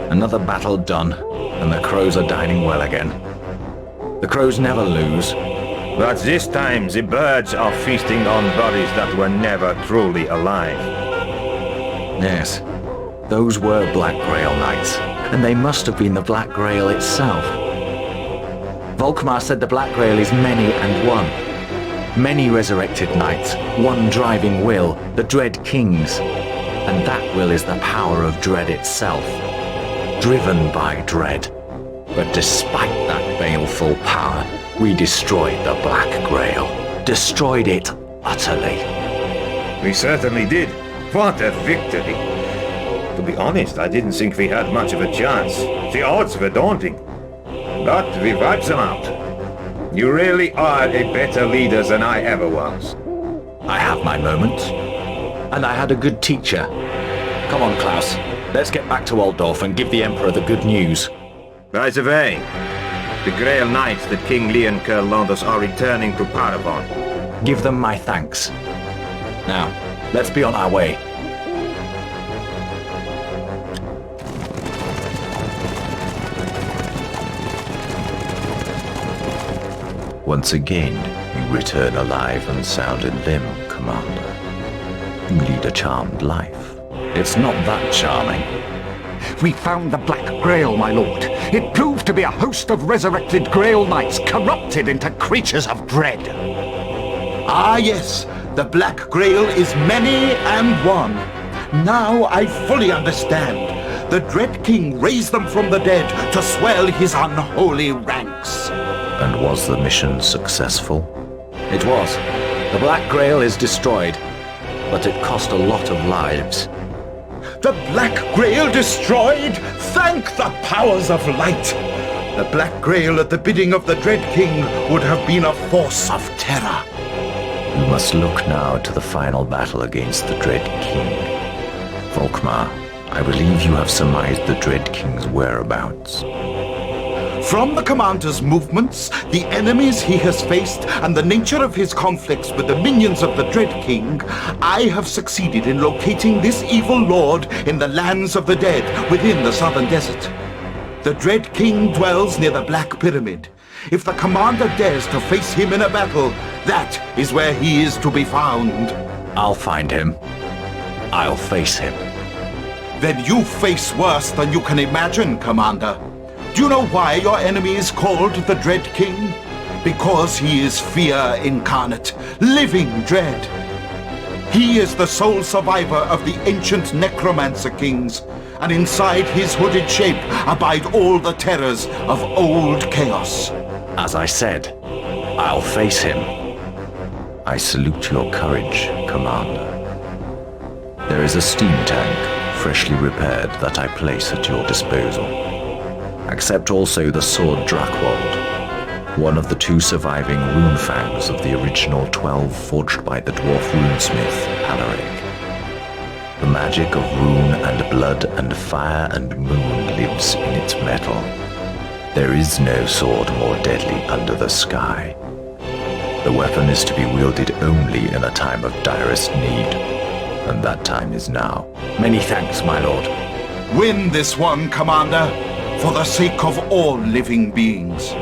Another battle done, and the crows are dining well again. The crows never lose. But this time the birds are feasting on bodies that were never truly alive. Yes, those were Black Grail Knights, and they must have been the Black Grail itself. Volkmar said the Black Grail is many and one. Many resurrected knights, one driving will, the Dread Kings. And that will is the power of Dread itself, driven by Dread. But despite that baleful power, we destroyed the Black Grail. Destroyed it utterly. We certainly did. What a victory. To be honest, I didn't think we had much of a chance. The odds were daunting. But we wiped them out. You really are a better leader than I ever was. I have my moments. And I had a good teacher. Come on, Klaus. Let's get back to Altdorf and give the Emperor the good news. By the way, the Grail Knights that King Leoncoeur loaned us are returning to Parabon. Give them my thanks. Now, let's be on our way. Once again, you return alive and sound in limb, Commander. You lead a charmed life. It's not that charming. We found the Black Grail, my lord. It proved to be a host of resurrected Grail Knights corrupted into creatures of dread. Ah, yes. The Black Grail is many and one. Now I fully understand. The Dread King raised them from the dead to swell his unholy ranks. And was the mission successful? It was. The Black Grail is destroyed, but it cost a lot of lives. The Black Grail destroyed? Thank the powers of light! The Black Grail at the bidding of the Dread King would have been a force of terror. You must look now to the final battle against the Dread King. Volkmar, I believe you have surmised the Dread King's whereabouts. From the Commander's movements, the enemies he has faced, and the nature of his conflicts with the minions of the Dread King, I have succeeded in locating this evil lord in the lands of the dead within the southern desert. The Dread King dwells near the Black Pyramid. If the Commander dares to face him in a battle, that is where he is to be found. I'll find him. I'll face him. Then you face worse than you can imagine, Commander. Do you know why your enemy is called the Dread King? Because he is fear incarnate, living dread. He is the sole survivor of the ancient Necromancer kings, and inside his hooded shape abide all the terrors of old chaos. As I said, I'll face him. I salute your courage, Commander. There is a steam tank, freshly repaired, that I place at your disposal. Accept also the sword Drakwold, one of the 2 surviving rune fangs of the original 12 forged by the dwarf runesmith Alaric. The magic of rune and blood and fire and moon lives in its metal. There is no sword more deadly under the sky. The weapon is to be wielded only in a time of direst need, and that time is now. Many thanks, my lord. Win this one, Commander, for the sake of all living beings.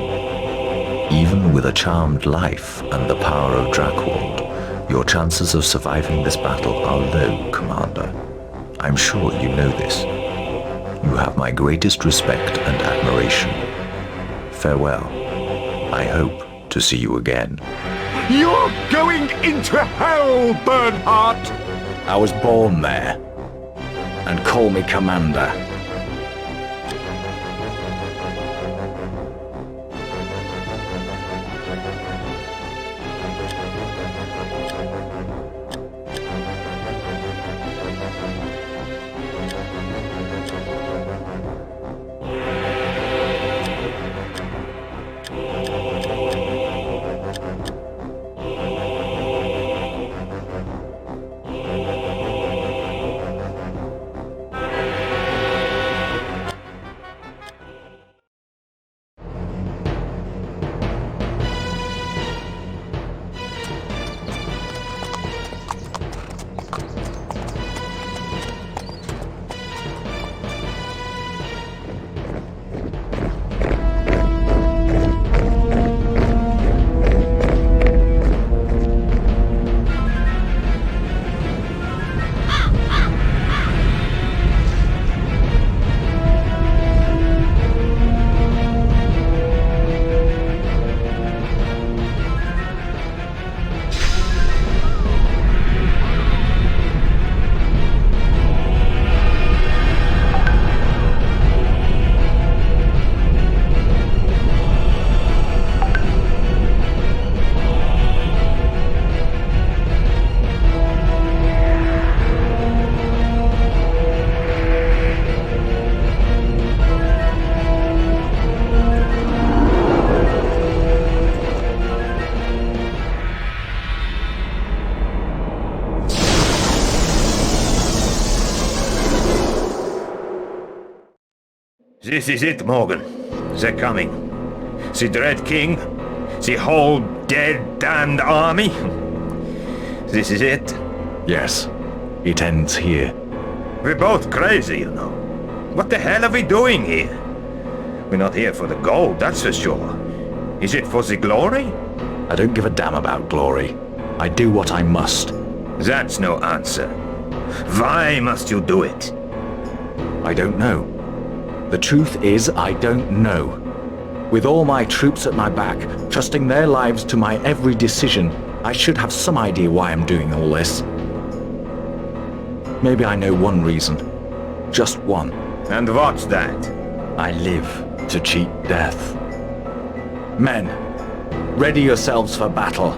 Even with a charmed life and the power of Drakwold, your chances of surviving this battle are low, Commander. I'm sure you know this. You have my greatest respect and admiration. Farewell. I hope to see you again. You're going into hell, Bernhardt! I was born there. And call me Commander. This is it, Morgan. They're coming. The Dread King, the whole dead, damned army. This is it. Yes, it ends here. We're both crazy, you know. What the hell are we doing here? We're not here for the gold, that's for sure. Is it for the glory? I don't give a damn about glory. I do what I must. That's no answer. Why must you do it? I don't know. The truth is, I don't know. With all my troops at my back, trusting their lives to my every decision, I should have some idea why I'm doing all this. Maybe I know one reason. Just one. And what's that? I live to cheat death. Men, ready yourselves for battle.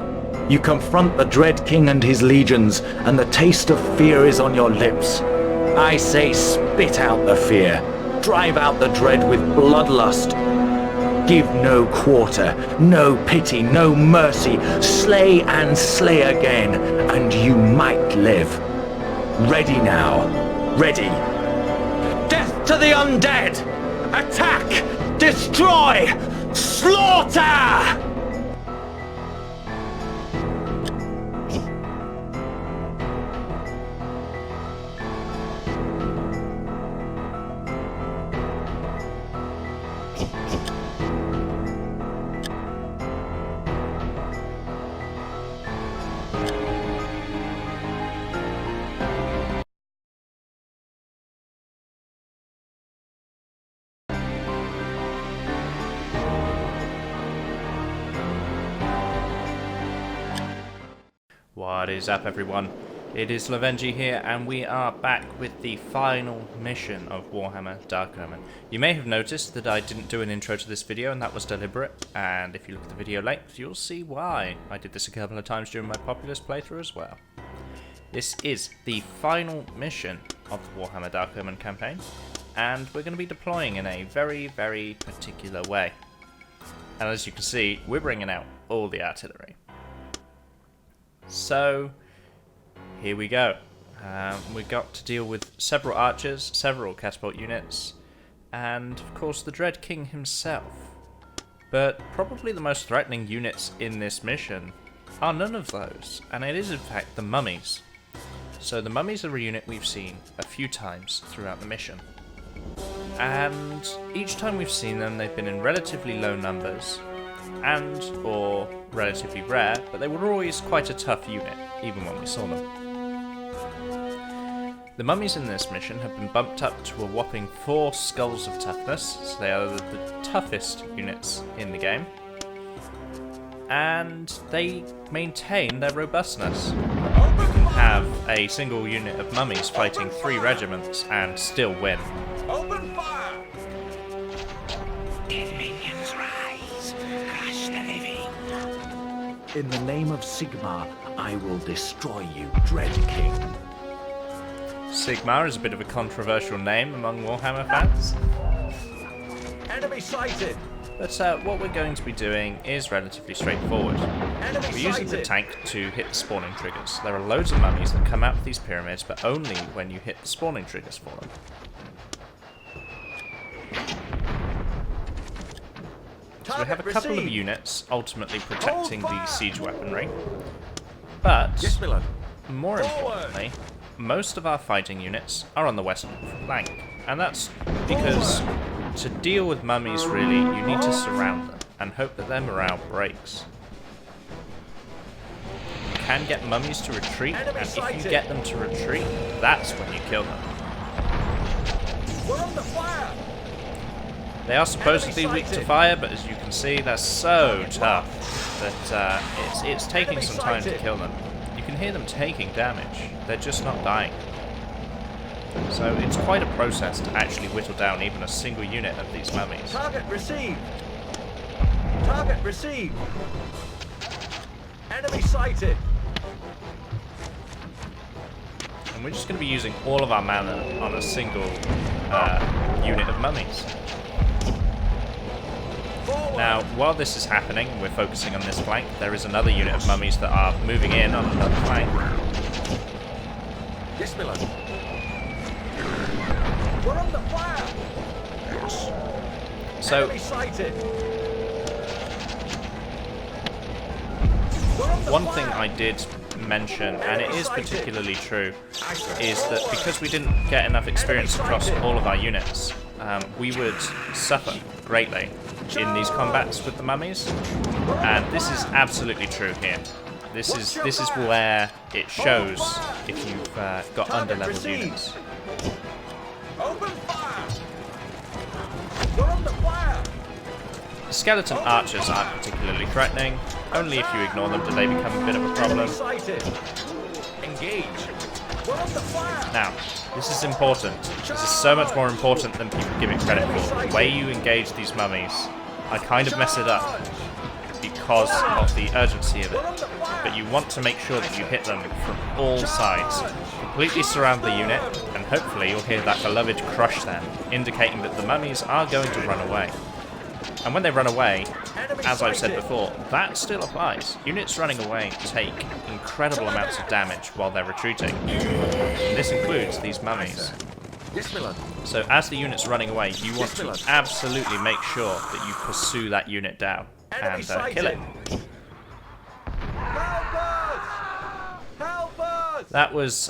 You confront the Dread King and his legions, and the taste of fear is on your lips. I say spit out the fear. Drive out the dread with bloodlust. Give no quarter, no pity, no mercy. Slay and slay again, and you might live. Ready now. Ready. Death to the undead! Attack! Destroy! Slaughter! What is up, everyone? It is Lovenji here, and we are back with the final mission of Warhammer Dark Omen. You may have noticed that I didn't do an intro to this video, and that was deliberate, and if you look at the video length, you'll see why. I did this a couple of times during my Populous playthrough as well. This is the final mission of the Warhammer Dark Omen campaign, and we're going to be deploying in a very, very particular way. And as you can see, we're bringing out all the artillery. So, here we go. We've got to deal with several archers, several catapult units, and of course the Dread King himself. But probably the most threatening units in this mission are none of those, and it is in fact the Mummies. So the Mummies are a unit we've seen a few times throughout the mission. And each time we've seen them, they've been in relatively low numbers, and or relatively rare, but they were always quite a tough unit, even when we saw them. The Mummies in this mission have been bumped up to a whopping 4 skulls of toughness, so they are the toughest units in the game, and they maintain their robustness. You can have a single unit of Mummies fighting 3 regiments and still win. Open fire! In the name of Sigmar, I will destroy you, Dread King. Sigmar is a bit of a controversial name among Warhammer fans. Enemy sighted! But what we're going to be doing is relatively straightforward. We're using the tank to hit the spawning triggers. There are loads of mummies that come out of these pyramids, but only when you hit the spawning triggers for them. So we have a couple of units ultimately protecting the siege weaponry, but more importantly, most of our fighting units are on the western flank, and that's because to deal with mummies really, you need to surround them and hope that their morale breaks. You can get mummies to retreat, and if you get them to retreat, that's when you kill them. We're on the fire! They are supposedly weak to fire, but as you can see, they're so tough that it's taking some time to kill them. You can hear them taking damage, they're just not dying. So it's quite a process to actually whittle down even a single unit of these mummies. Target received! Target received! Enemy sighted! And we're just going to be using all of our mana on a single unit of mummies. Now, while this is happening, and we're focusing on this flank, there is another unit of mummies that are moving in on another flank. Yes, Miller. We're on the fire! So, one thing I did mention, and it is particularly true, is that because we didn't get enough experience across all of our units, we would suffer greatly in these combats with the mummies, and this is absolutely true here. This is where it shows if you've got under-leveled units. The skeleton archers aren't particularly threatening. Only if you ignore them do they become a bit of a problem. Now, this is important. This is so much more important than people give it credit for. The way you engage these mummies, I kind of mess it up because of the urgency of it. But you want to make sure that you hit them from all sides. Completely surround the unit, and hopefully you'll hear that beloved crush then, indicating that the mummies are going to run away. And when they run away, as I've said before, that still applies. Units running away take incredible amounts of damage while they're retreating. And this includes these mummies. So as the unit's running away, you want to absolutely make sure that you pursue that unit down and kill it. That was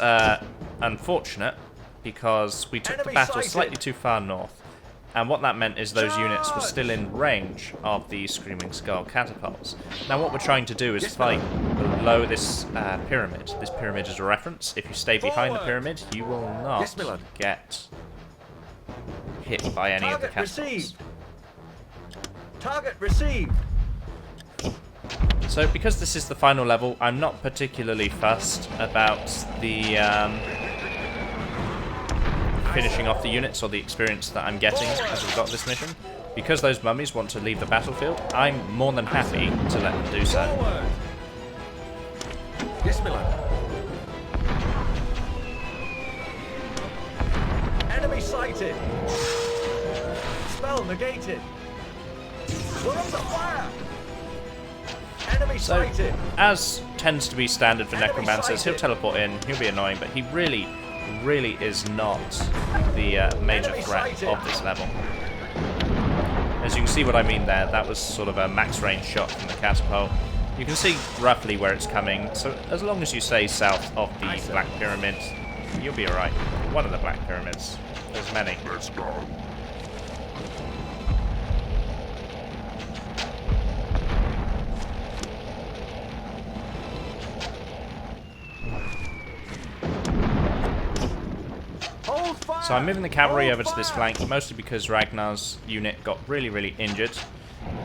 unfortunate because we took the battle slightly too far north. And what that meant is those units were still in range of the Screaming Skull catapults. Now what we're trying to do is fight below this pyramid. This pyramid is a reference. If you stay behind the pyramid, you will not get hit by any of the catapults. Target received. So because this is the final level, I'm not particularly fussed about the finishing off the units or the experience that I'm getting as we've got this mission. Because those mummies want to leave the battlefield, I'm more than happy to let them do so. Yes, my lord. Enemy sighted. Spell negated. We're under fire. Enemy sighted. As tends to be standard for Necromancers, he'll teleport in, he'll be annoying, but he really is not the major threat of this level. As you can see what I mean there, that was sort of a max range shot from the catapult. You can see roughly where it's coming, so as long as you stay south of the Black Pyramid, you'll be alright. One of the Black Pyramids. There's many. Let's go. So I'm moving the cavalry over to this flank, mostly because Ragnar's unit got really injured,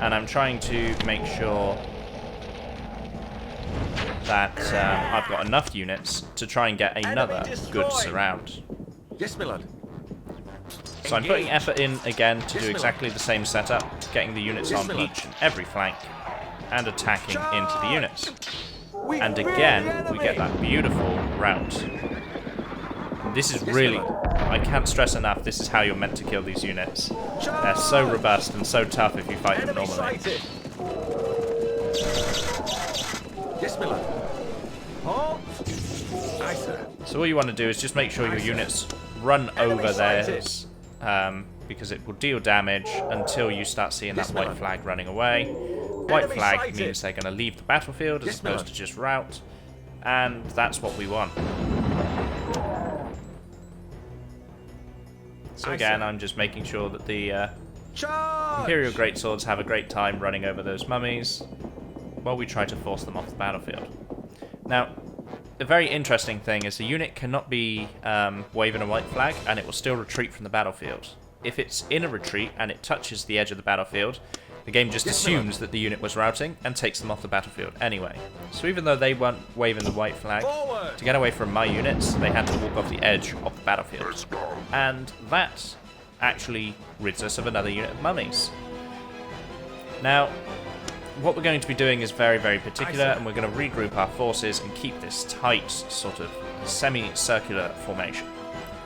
and I'm trying to make sure that I've got enough units to try and get another good surround. Yes, my lord. So I'm putting effort in again to do exactly the same setup, getting the units on each and every flank, and attacking into the units. And again, we get that beautiful rout. This is really, I can't stress enough, this is how you're meant to kill these units. They're so robust and so tough if you fight them normally. Yes, my lord. Halt. Aye, sir. So all you want to do is just make sure your units run over theirs, because it will deal damage until you start seeing that white flag running away. White flag means they're going to leave the battlefield as opposed to just rout, and that's what we want. So again, I'm just making sure that the Imperial Greatswords have a great time running over those mummies while we try to force them off the battlefield. Now, the very interesting thing is the unit cannot be waving a white flag and it will still retreat from the battlefield. If it's in a retreat and it touches the edge of the battlefield, the game just assumes that the unit was routing and takes them off the battlefield anyway. So even though they weren't waving the white flag, to get away from my units, they had to walk off the edge of the battlefield. And that actually rids us of another unit of mummies. Now, what we're going to be doing is very particular, and we're going to regroup our forces and keep this tight, sort of semi-circular formation.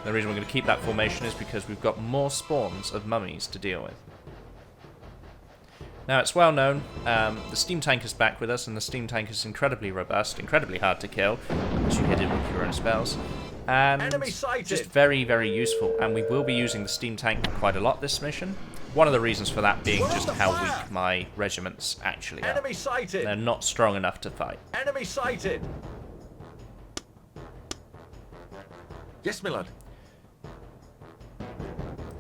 The reason we're going to keep that formation is because we've got more spawns of mummies to deal with. Now, it's well known, the steam tank is back with us, and the steam tank is incredibly robust, incredibly hard to kill, as you hit it with your own spells. and Enemy sighted. just very, very useful. And we will be using the steam tank quite a lot this mission. One of the reasons for that being just how weak my regiments actually are. Enemy sighted. They're not strong enough to fight. Enemy sighted. Yes, my lord.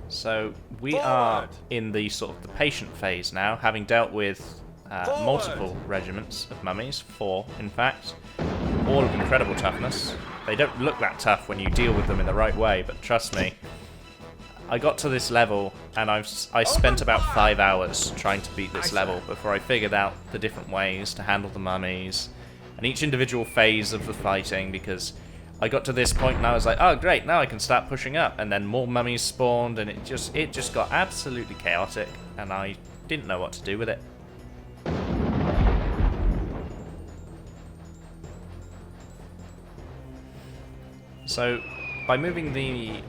So we are in the sort of the patient phase now, having dealt with multiple regiments of mummies, 4 in fact, all of incredible toughness. They don't look that tough when you deal with them in the right way, but trust me, I got to this level and I spent about 5 hours trying to beat this level before I figured out the different ways to handle the mummies and each individual phase of the fighting, because I got to this point and I was like, oh great, now I can start pushing up, and then more mummies spawned and it just got absolutely chaotic and I didn't know what to do with it. So by moving the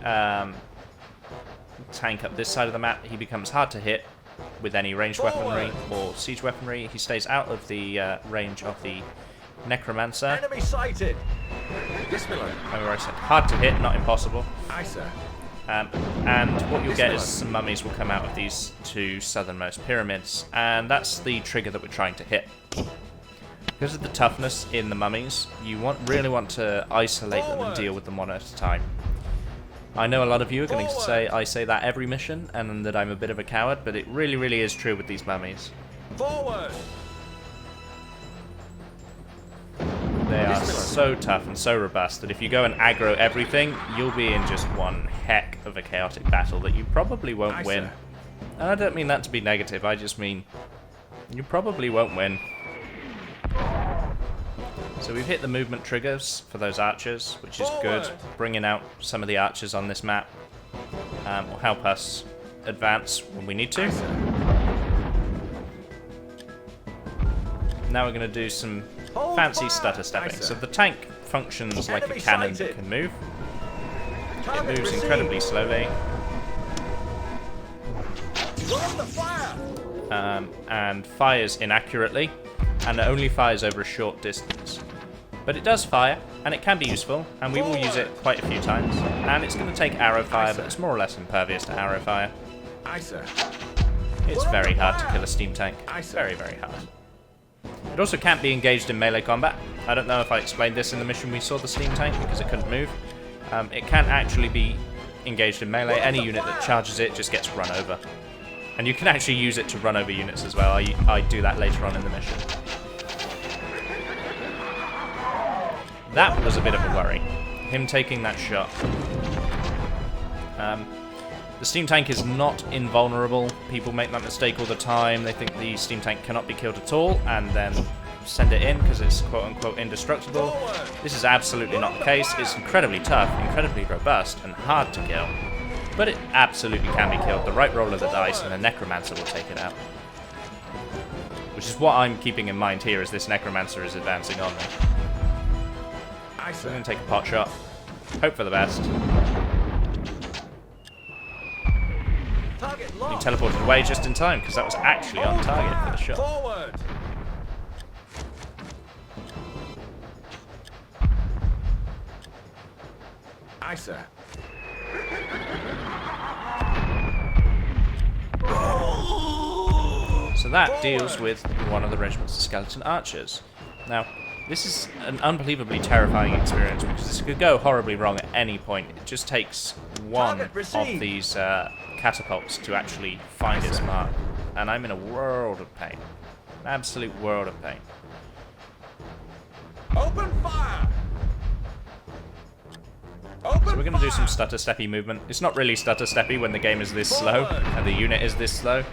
tank up this side of the map, he becomes hard to hit with any ranged weaponry or siege weaponry. He stays out of the range of the Necromancer. Enemy sighted. Yes, my lord. Remember I said hard to hit, not impossible. Aye, sir. And what you'll get is some mummies will come out of these 2 southernmost pyramids, and that's the trigger that we're trying to hit. Because of the toughness in the mummies, you really want to isolate them and deal with them one at a time. I know a lot of you are going to say I say that every mission, and that I'm a bit of a coward, but it really, really is true with these mummies. Forward. They are so tough and so robust that if you go and aggro everything, you'll be in just one heck of a chaotic battle that you probably won't win. And I don't mean that to be negative, I just mean you probably won't win. So we've hit the movement triggers for those archers, which is good. Bringing out some of the archers on this map will help us advance when we need to. Now we're going to do some fancy stutter stepping. So the tank functions like a cannon that can move. It moves incredibly slowly. And fires inaccurately, and it only fires over a short distance. But it does fire, and it can be useful, and we will use it quite a few times. And it's going to take arrow fire, but it's more or less impervious to arrow fire. It's very hard to kill a steam tank. Very, very hard. It also can't be engaged in melee combat. I don't know if I explained this in the mission we saw the steam tank, because it couldn't move. It can't actually be engaged in melee. Any unit that charges it just gets run over. And you can actually use it to run over units as well. I do that later on in the mission. That was a bit of a worry, him taking that shot. The steam tank is not invulnerable. People make that mistake all the time. They think the steam tank cannot be killed at all and then send it in because it's quote-unquote indestructible. This is absolutely not the case. It's incredibly tough, incredibly robust, and hard to kill. But it absolutely can be killed. The right roll of the dice and a Necromancer will take it out. Which is what I'm keeping in mind here as this Necromancer is advancing on me. So I'm going to take a pot shot. Hope for the best. He teleported away just in time because that was actually on target for the shot. Forward. Aye, sir. So that deals with one of the regiments of skeleton archers. Now, this is an unbelievably terrifying experience because this could go horribly wrong at any point. It just takes one of these catapults to actually find its mark. And I'm in a world of pain. An absolute world of pain. Open fire! So we're going to do some stutter-steppy movement. It's not really stutter-steppy when the game is this slow, and the unit is this slow,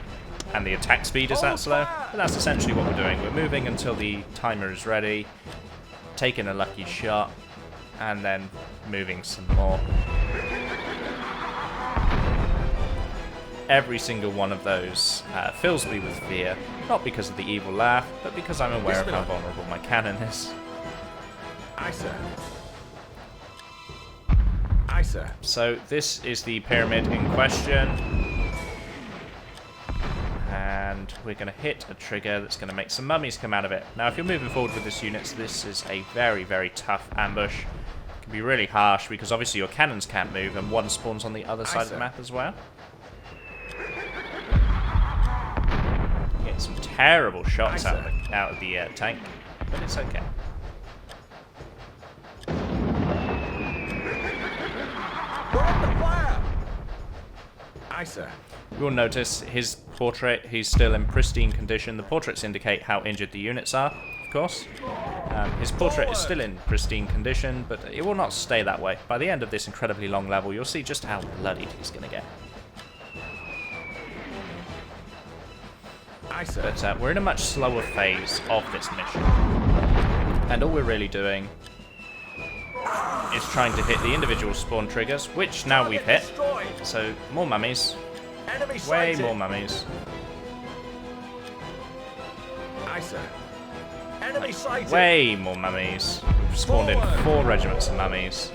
and the attack speed is that slow, but that's essentially what we're doing. We're moving until the timer is ready, taking a lucky shot, and then moving some more. Every single one of those fills me with fear, not because of the evil laugh, but because I'm aware of how vulnerable my cannon is. Aye, sir. Aye, sir. So this is the pyramid in question. And we're going to hit a trigger that's going to make some mummies come out of it. Now, if you're moving forward with this unit, this is a very, very tough ambush. It can be really harsh because obviously your cannons can't move and one spawns on the other side of the map as well. Get some terrible shots out of the tank, but it's okay. Aye, sir. You'll notice his portrait, he's still in pristine condition. The portraits indicate how injured the units are, of course. His portrait is still in pristine condition, but it will not stay that way. By the end of this incredibly long level, you'll see just how bloodied he's going to get. Aye, sir. But we're in a much slower phase of this mission. And all we're really doing is trying to hit the individual spawn triggers, which now we've hit. So, more mummies. Way more mummies. Aye, sir. Enemy sighted. Way more mummies. We've spawned in 4 regiments of mummies.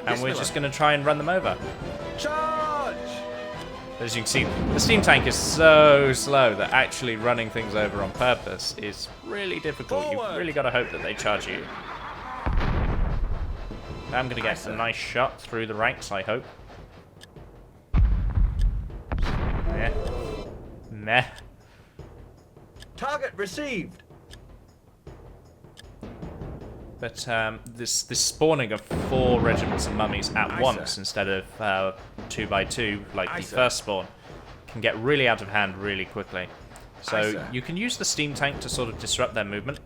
And we're just going to try and run them over. Charge! As you can see, the steam tank is so slow that actually running things over on purpose is really difficult. You've really got to hope that they charge you. I'm going to get a nice shot through the ranks, I hope. Meh. Meh. Target received. But this spawning of 4 regiments of mummies at once instead of 2 by 2 like the first spawn can get really out of hand really quickly. So you can use the steam tank to sort of disrupt their movement.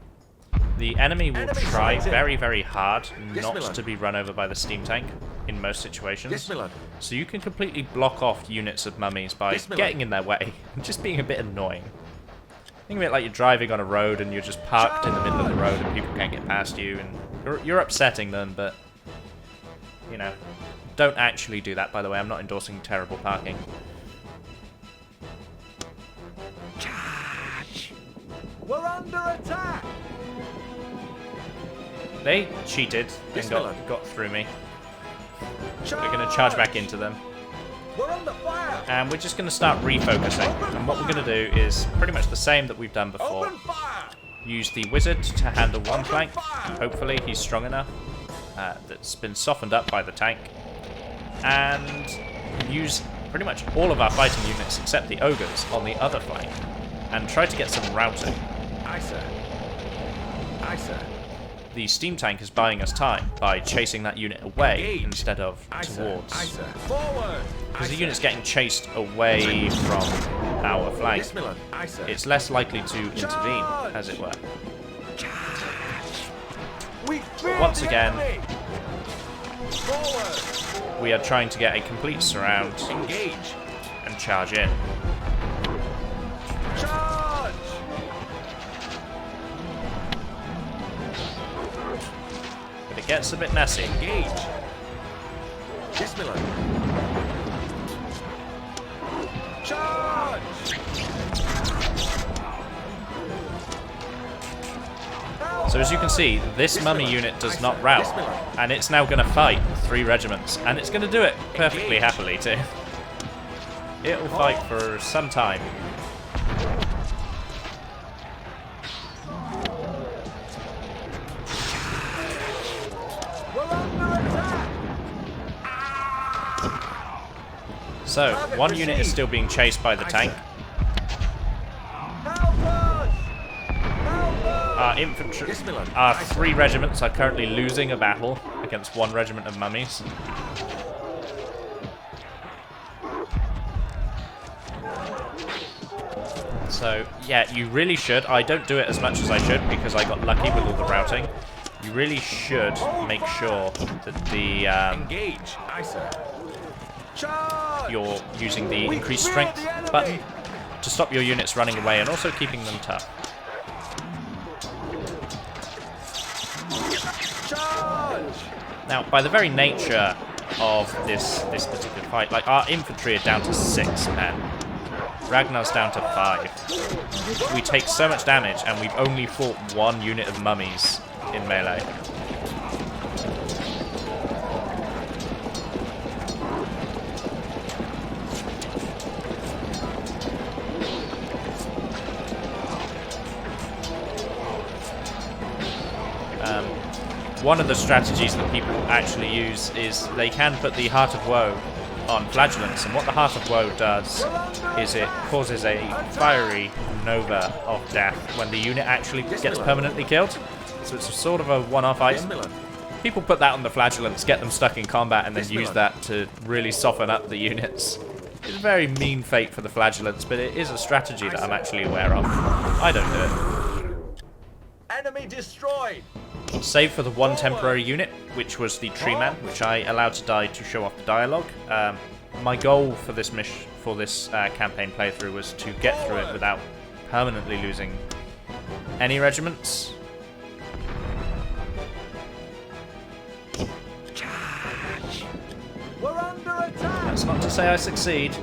The enemy will try very, very hard not to be run over by the steam tank in most situations. So you can completely block off units of mummies by getting in their way and just being a bit annoying. Think of it like you're driving on a road and you're just parked in the middle of the road and people can't get past you, and you're upsetting them, but, you know, don't actually do that, by the way. I'm not endorsing terrible parking. Charge! We're under attack! They cheated and got through me. We're going to charge back into them. We're under fire! And we're just going to start refocusing. And what we're going to do is pretty much the same that we've done before. Open fire! Use the wizard to handle one flank. Hopefully he's strong enough. That's been softened up by the tank. And use pretty much all of our fighting units except the ogres on the other flank. And try to get some routing. Aye, sir. Aye, sir. The steam tank is buying us time by chasing that unit away instead of towards. Aye, sir. Forward! Because the unit's getting chased away from our flank, Aye, sir. it's less likely to intervene, as it were. Once again, we are trying to get a complete surround and charge in. Charge! But it gets a bit messy. Engage! Bismillah! Charge! So as you can see, this mummy unit does not rout, and it's now going to fight 3 regiments, and it's going to do it perfectly happily too. It will fight for some time. We're under attack! So, one unit is still being chased by the tank. Help us! Help us! Our infantry, our 3 regiments are currently losing a battle against 1 regiment of mummies. So, yeah, you really should. I don't do it as much as I should because I got lucky with all the routing. You really should make sure that the Engage! Aye, sir. Charge! you're using the increased strength button to stop your units running away and also keeping them tough. Charge! Now, by the very nature of this particular fight, like, our infantry are down to 6 men. Ragnar's down to 5. We take so much damage, and we've only fought 1 unit of mummies in melee. one of the strategies that people actually use is they can put the Heart of Woe on Flagellants, and what the Heart of Woe does is it causes a fiery nova of death when the unit actually gets permanently killed. So it's sort of a one-off item. People put that on the Flagellants, get them stuck in combat, and then use that to really soften up the units. It's a very mean fate for the Flagellants, but it is a strategy that I'm actually aware of. I don't do it. Enemy destroyed. Save for the one temporary unit, which was the Tree Man, which I allowed to die to show off the dialogue. My goal for this campaign playthrough was to get through it without permanently losing any regiments. We're under attack. That's not to say I succeed.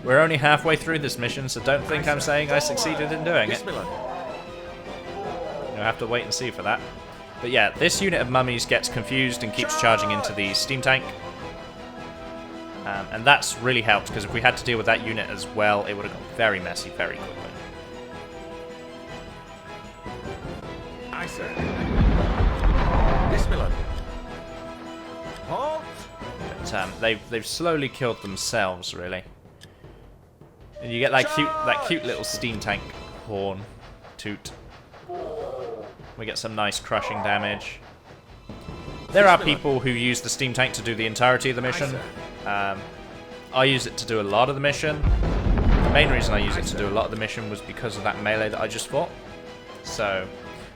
We're only halfway through this mission, so don't think I'm saying I succeeded in doing it. You'll have to wait and see for that. But yeah, this unit of mummies gets confused and keeps charging into the steam tank. And that's really helped, because if we had to deal with that unit as well, it would have got very messy very quickly. Aye, sir. Yes, Miller. Halt. But they've slowly killed themselves, really. And you get that cute little steam tank horn toot. We get some nice crushing damage. There are people who use the steam tank to do the entirety of the mission. I use it to do a lot of the mission. The main reason I use it to do a lot of the mission was because of that melee that I just fought. So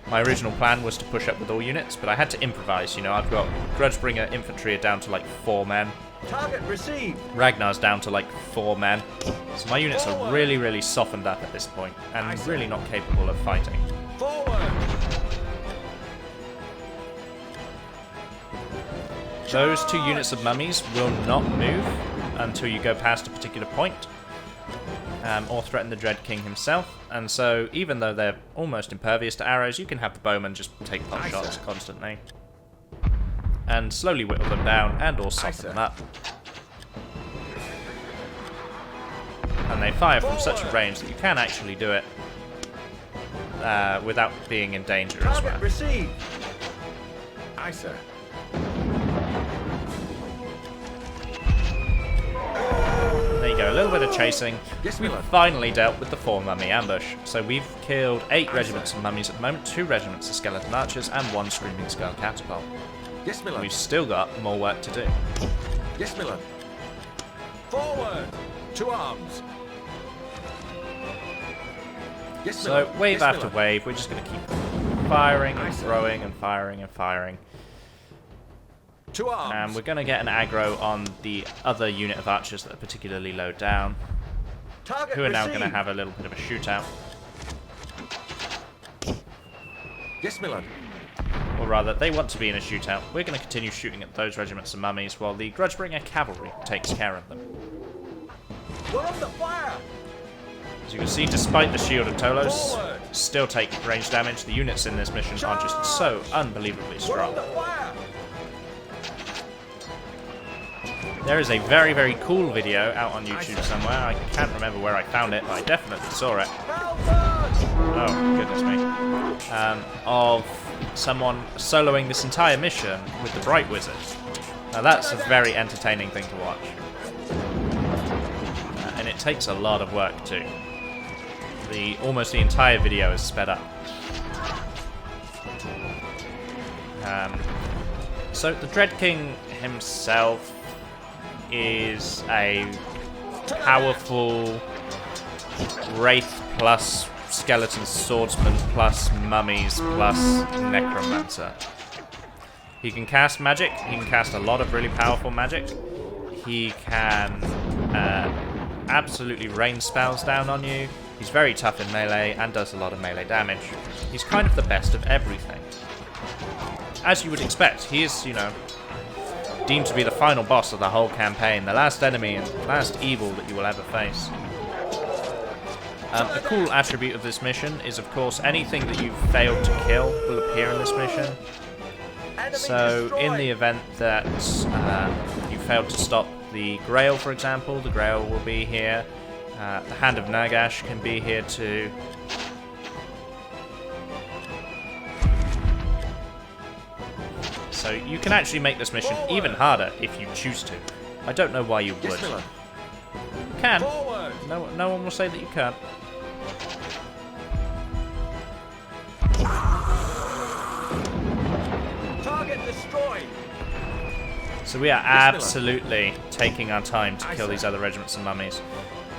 my original plan was to push up with all units, but I had to improvise. You know, I've got Grudgebringer infantry are down to like 4 men. Target received. Ragnar's down to like 4 men. So my units are really, really softened up at this point, and really not capable of fighting. Forward. Those 2 units of mummies will not move until you go past a particular point, or threaten the Dread King himself. And so, even though they're almost impervious to arrows, you can have the bowmen just take pot shots constantly, and slowly whittle them down, and or soften them up. And they fire from such a range that you can actually do it without being in danger as well. Target received. Aye, sir. There you go, a little bit of chasing. We've finally dealt with the 4 mummy ambush. So we've killed 8 regiments of mummies at the moment, 2 regiments of skeleton archers, and 1 screaming skull catapult. Yes, Miller. We've still got more work to do. Yes, Miller. Forward. To arms. Yes, So Miller. wave Yes, after Miller. wave, we're just going to keep firing and throwing and firing and firing. To arms. And we're going to get an aggro on the other unit of archers that are particularly low down, Target who are now going to received. have a little bit of a shootout. Yes, Miller. Or rather, they want to be in a shootout. We're going to continue shooting at those regiments of mummies while the Grudgebringer cavalry takes care of them. We're under fire. As you can see, despite the shield of Tolos, Forward. still take range damage. The units in this mission are just so unbelievably We're strong. under fire. There is a very, very cool video out on YouTube somewhere. I can't remember where I found it, but I definitely saw it. Oh, goodness me. Of someone soloing this entire mission with the Bright Wizard. Now that's a very entertaining thing to watch. And it takes a lot of work too. Almost the entire video is sped up. So the Dread King himself is a powerful Wraith plus Skeleton Swordsman plus Mummies plus Necromancer. He can cast magic. He can cast a lot of really powerful magic. He can absolutely rain spells down on you. He's very tough in melee and does a lot of melee damage. He's kind of the best of everything. As you would expect, he is, you know, deemed to be the final boss of the whole campaign, the last enemy and last evil that you will ever face. A cool attribute of this mission is, of course, anything that you've failed to kill will appear in this mission. So, in the event that you failed to stop the Grail, for example, the Grail will be here. The Hand of Nagash can be here too. So you can actually make this mission even harder if you choose to. I don't know why you would. Yes, my lord. You can. Forward. No one will say that you can't. Target destroyed. So we are absolutely taking our time to kill these other regiments and mummies.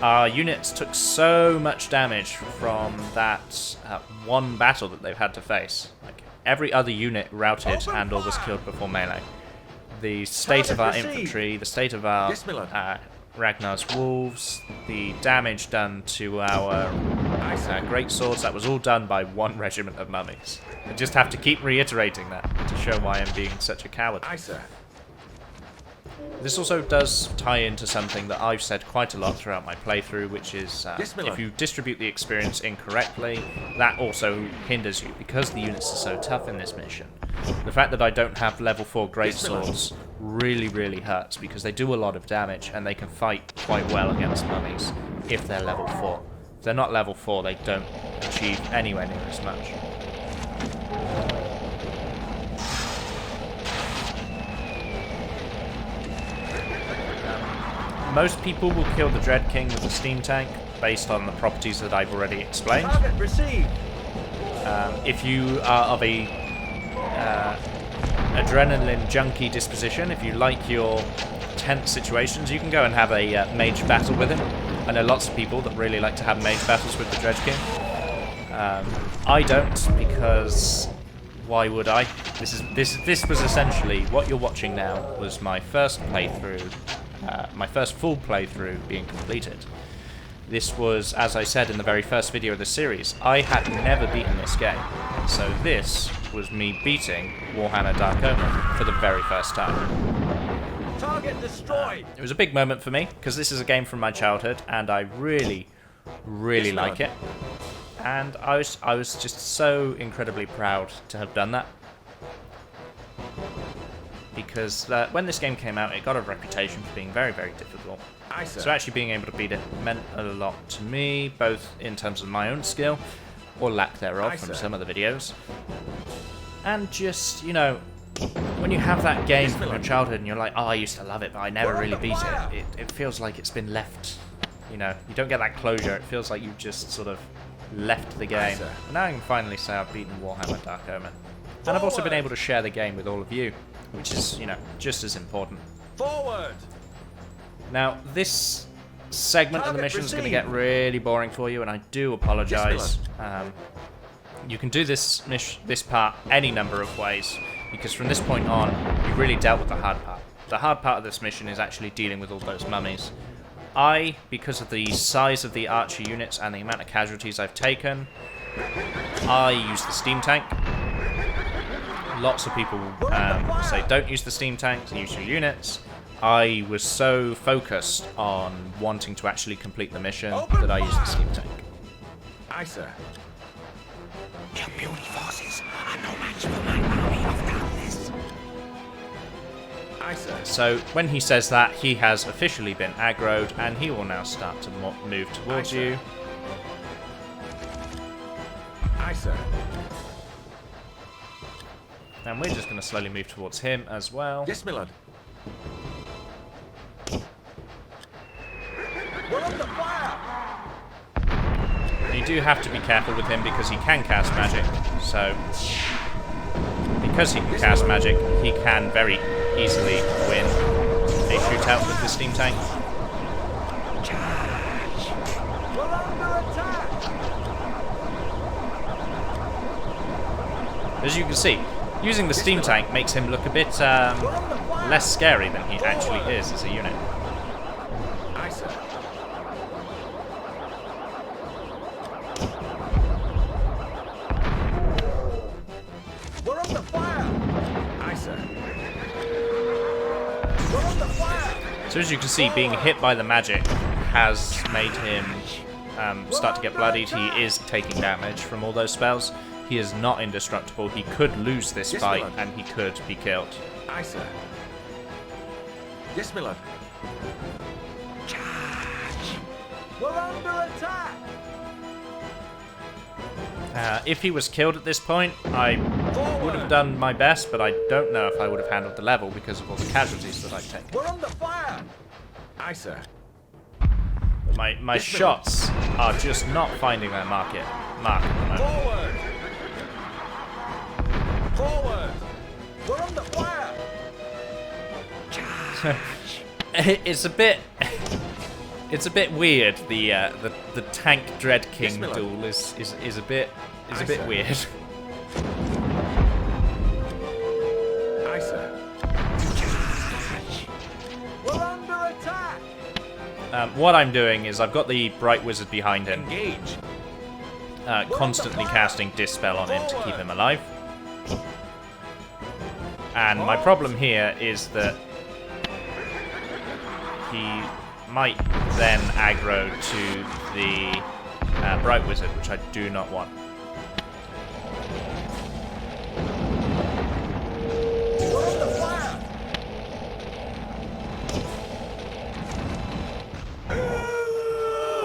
Our units took so much damage from that one battle that they've had to face. Like, every other unit routed and or was killed before melee. The state of our infantry, the state of our Ragnar's wolves, the damage done to our great swords, that was all done by one regiment of mummies. I just have to keep reiterating that to show why I'm being such a coward. Aye, sir. This also does tie into something that I've said quite a lot throughout my playthrough, which is if you distribute the experience incorrectly, that also hinders you, because the units are so tough in this mission. The fact that I don't have level 4 greatswords really, really hurts, because they do a lot of damage, and they can fight quite well against mummies if they're level 4. If they're not level 4, they don't achieve anywhere near as much. Most people will kill the Dread King with the steam tank based on the properties that I've already explained. Target received. If you are of a adrenaline junkie disposition, if you like your tense situations, you can go and have a mage battle with him. I know lots of people that really like to have mage battles with the Dread King. I don't, because why would I? This was essentially what you're watching now was my first playthrough. My first full playthrough being completed. This was, as I said in the very first video of the series, I had never beaten this game. So this was me beating Warhammer Dark Omen for the very first time. Target destroyed. It was a big moment for me, because this is a game from my childhood, and I really, really like it. And I was just so incredibly proud to have done that. Because when this game came out, it got a reputation for being very, very difficult. Aye, sir. So actually being able to beat it meant a lot to me, both in terms of my own skill, or lack thereof from some of the videos. And just, you know, when you have that game from your childhood and you're like, oh, I used to love it, but I never really beat it, it feels like it's been left, you know, you don't get that closure, it feels like you've just sort of left the game. And now I can finally say I've beaten Warhammer Dark Omen. And I've also been able to share the game with all of you, which is, you know, just as important. Forward. Now, this segment of the mission is going to get really boring for you, and I do apologise. You can do this part any number of ways, because from this point on, you've really dealt with the hard part. The hard part of this mission is actually dealing with all those mummies. Because of the size of the archer units and the amount of casualties I've taken, I use the steam tank. Lots of people say don't use the steam tanks, use your units. I was so focused on wanting to actually complete the mission that I used the steam tank. Aye, sir. Your puny forces are no match for my army of darkness. Aye, sir. So when he says that, he has officially been aggroed, and he will now start to move towards you. Aye, sir. And we're just going to slowly move towards him as well. Yes, my lord. We're under fire. And you do have to be careful with him because he can cast magic. So, because he can cast magic, he can very easily win a shootout with the steam tank. We're under attack. As you can see, using the steam tank makes him look a bit less scary than he actually is as a unit. Aye, sir. We're under fire. Aye, sir. We're under fire. So as you can see, being hit by the magic has made him start to get bloodied. He is taking damage from all those spells. He is not indestructible. He could lose this fight, and he could be killed. Aye, sir. Yes, my lord. Charge. We're under attack. If he was killed at this point, I would have done my best, but I don't know if I would have handled the level because of all the casualties that I've taken. We're under fire! Aye, sir. But my shots are just not finding their mark at the moment. Forward! Forward! We're under fire! It's a bit weird. The tank Dread King duel is a bit weird. Aye, sir. We're under attack! What I'm doing is I've got the Bright Wizard behind him, Engage! constantly casting Dispel on him to keep him alive. And my problem here is that he might then aggro to the Bright Wizard, which I do not want. We're under fire!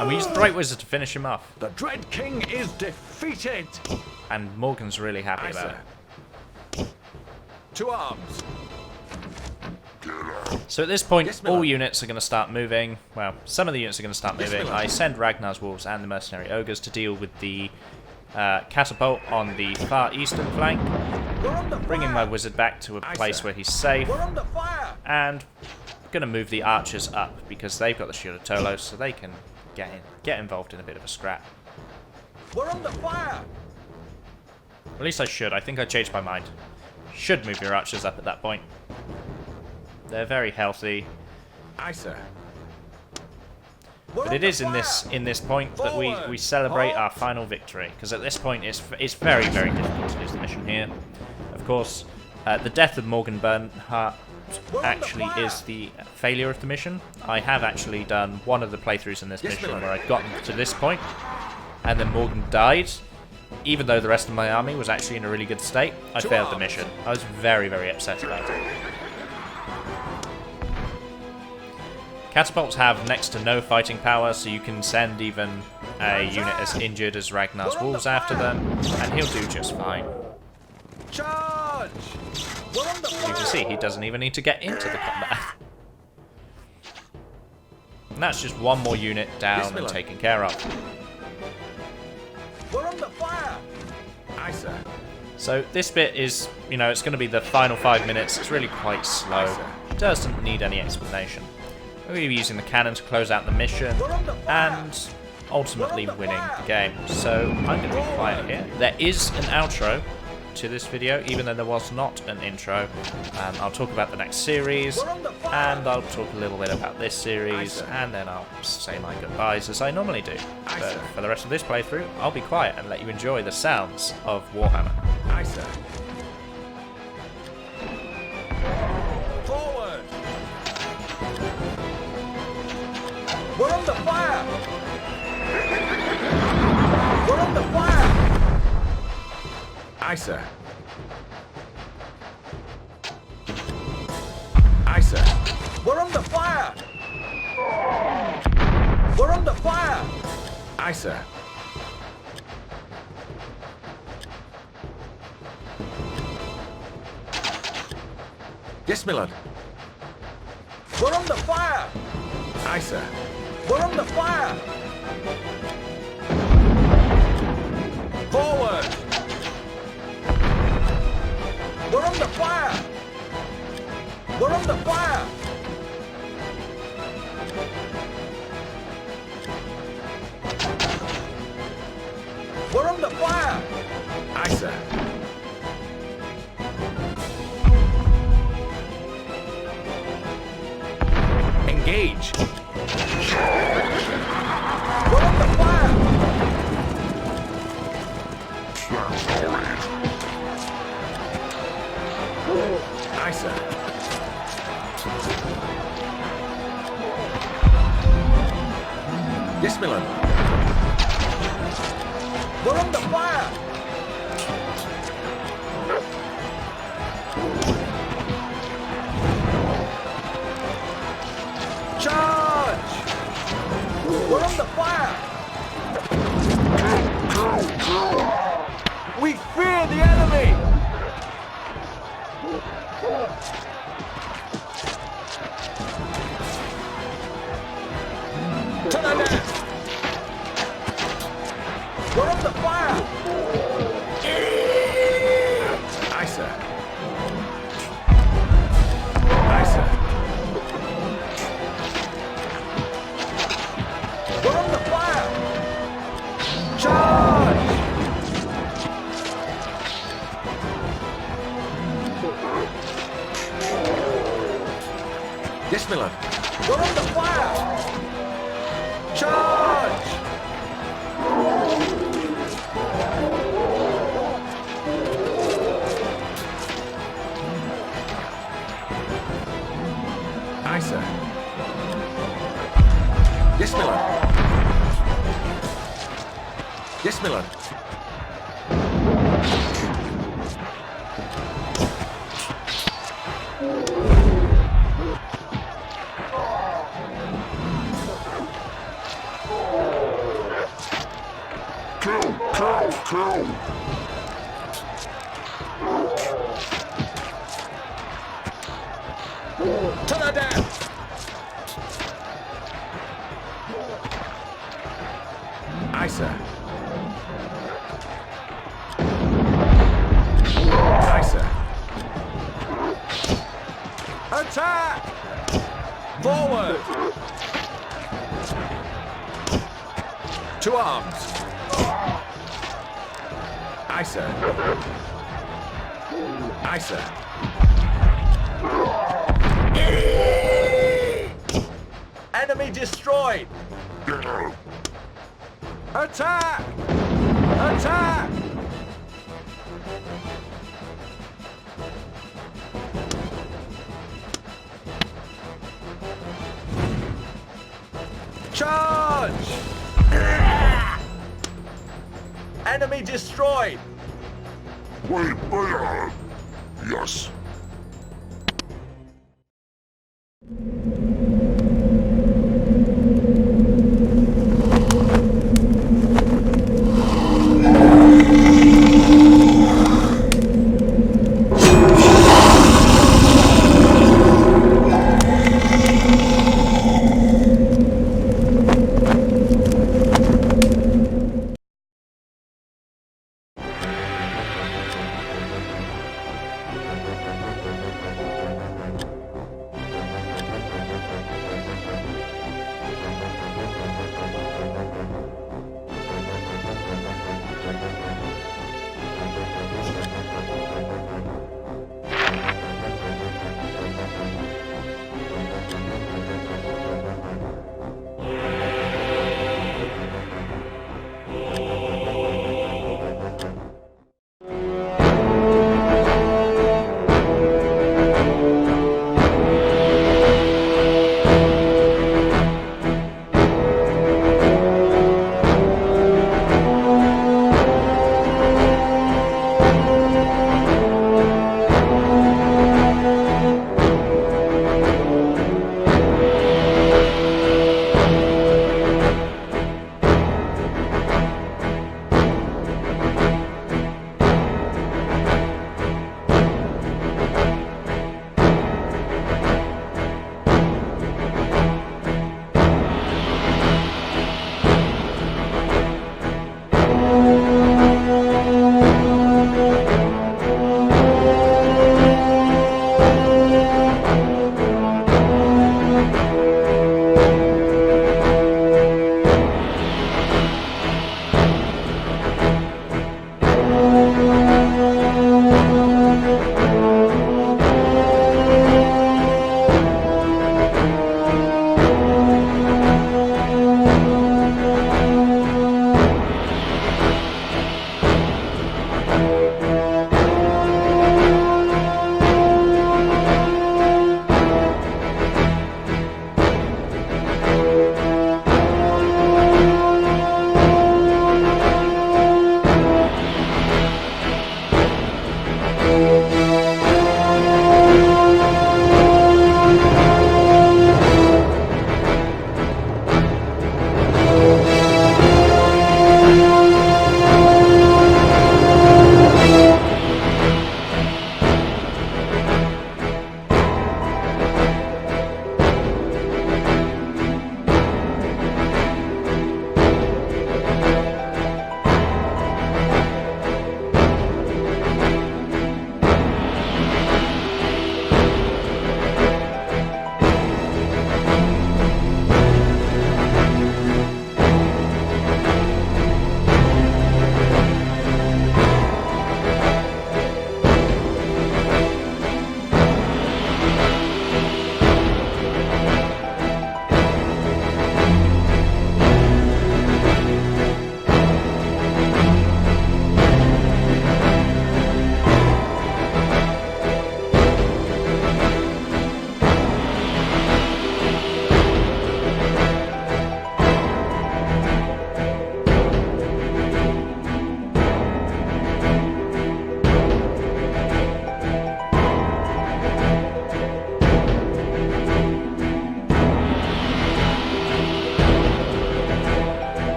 And we use the Bright Wizard to finish him off. The Dread King is defeated! And Morgan's really happy Aye, about sir. it. To arms! So at this point, Yes, my lord. all units are going to start moving. Well, some of the units are going to start Yes, moving. my lord. I send Ragnar's Wolves and the Mercenary Ogres to deal with the Catapult on the far eastern flank, We're under fire! bringing my Wizard back to a Aye, place sir. where he's safe, We're under fire! and going to move the Archers up because they've got the Shield of Tolos, so they can get involved in a bit of a scrap. We're under fire! At least I should. I think I changed my mind. Should move your Archers up at that point. They're very healthy. Aye, sir. But it is in this point that we celebrate our final victory, because at this point it's very, very difficult to lose the mission here. Of course, the death of Morgan Bernhardt actually is the failure of the mission. I have actually done one of the playthroughs in this Yes, mission my lord. where I'd gotten to this point, and then Morgan died. Even though the rest of my army was actually in a really good state, I To failed the arms. mission. I was very, very upset about it. Catapults have next to no fighting power, so you can send even a unit as injured as Ragnar's Wolves after them, and he'll do just fine. Charge! We're under You fire! can see he doesn't even need to get into the combat. And that's just one more unit down and Bismillah. taken care of. We're under fire! Aye, sir. So this bit is, it's going to be the final 5 minutes. It's really quite slow. It doesn't need any explanation. We're going to be using the cannon to close out the mission and ultimately winning the game. So I'm going to be quiet here. There is an outro to this video, even though there was not an intro. I'll talk about the next series, and I'll talk a little bit about this series, and then I'll say my goodbyes as I normally do. But for the rest of this playthrough, I'll be quiet and let you enjoy the sounds of Warhammer. Aye, sir. Forward! We're under fire! We're under fire! Aye, sir. Aye, sir. We're under fire! We're under fire! Aye, sir. Yes, my lord. We're under fire! Aye, sir. We're under fire! Forward! We're under fire! We're under fire! We're under fire! Aye, sir. Engage! We're under fire! Aye, sir. Yes, my lord. We're under fire! Charge! We're under fire! We fear the enemy! To the left! We're under fire! Aye, sir. Aye, sir. We're under fire! Charge! Yes, my lord. We're under fire! Charge! Aye, sir. Yes, my lord. Yes, my lord. Kill! To the death! Aye, sir. Aye, sir. Attack! Forward! To arms! Aye, sir. Aye, sir. Enemy destroyed! Attack! Attack! Charge! Enemy destroyed! Wait, yes.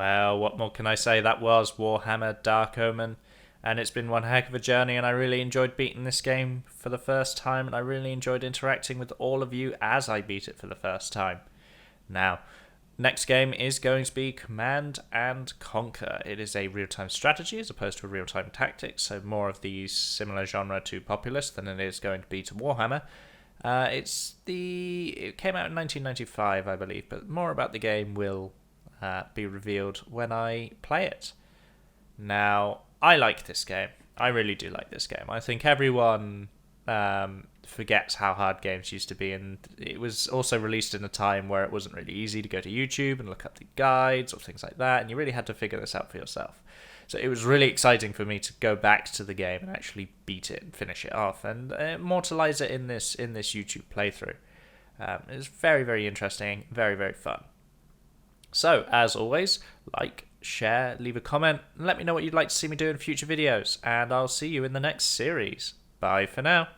Well, what more can I say? That was Warhammer Dark Omen, and it's been one heck of a journey, and I really enjoyed beating this game for the first time, and I really enjoyed interacting with all of you as I beat it for the first time. Now, next game is going to be Command and Conquer. It is a real-time strategy as opposed to a real-time tactics, so more of the similar genre to Populous than it is going to be to Warhammer. It came out in 1995, I believe, but more about the game will be revealed when I play it. Now, I like this game. I really do like this game. I think everyone forgets how hard games used to be, and it was also released in a time where it wasn't really easy to go to YouTube and look up the guides or things like that, and you really had to figure this out for yourself. So it was really exciting for me to go back to the game and actually beat it and finish it off and immortalize it in this YouTube playthrough. It was very, very interesting, very, very fun. So, as always, like, share, leave a comment, and let me know what you'd like to see me do in future videos, and I'll see you in the next series. Bye for now.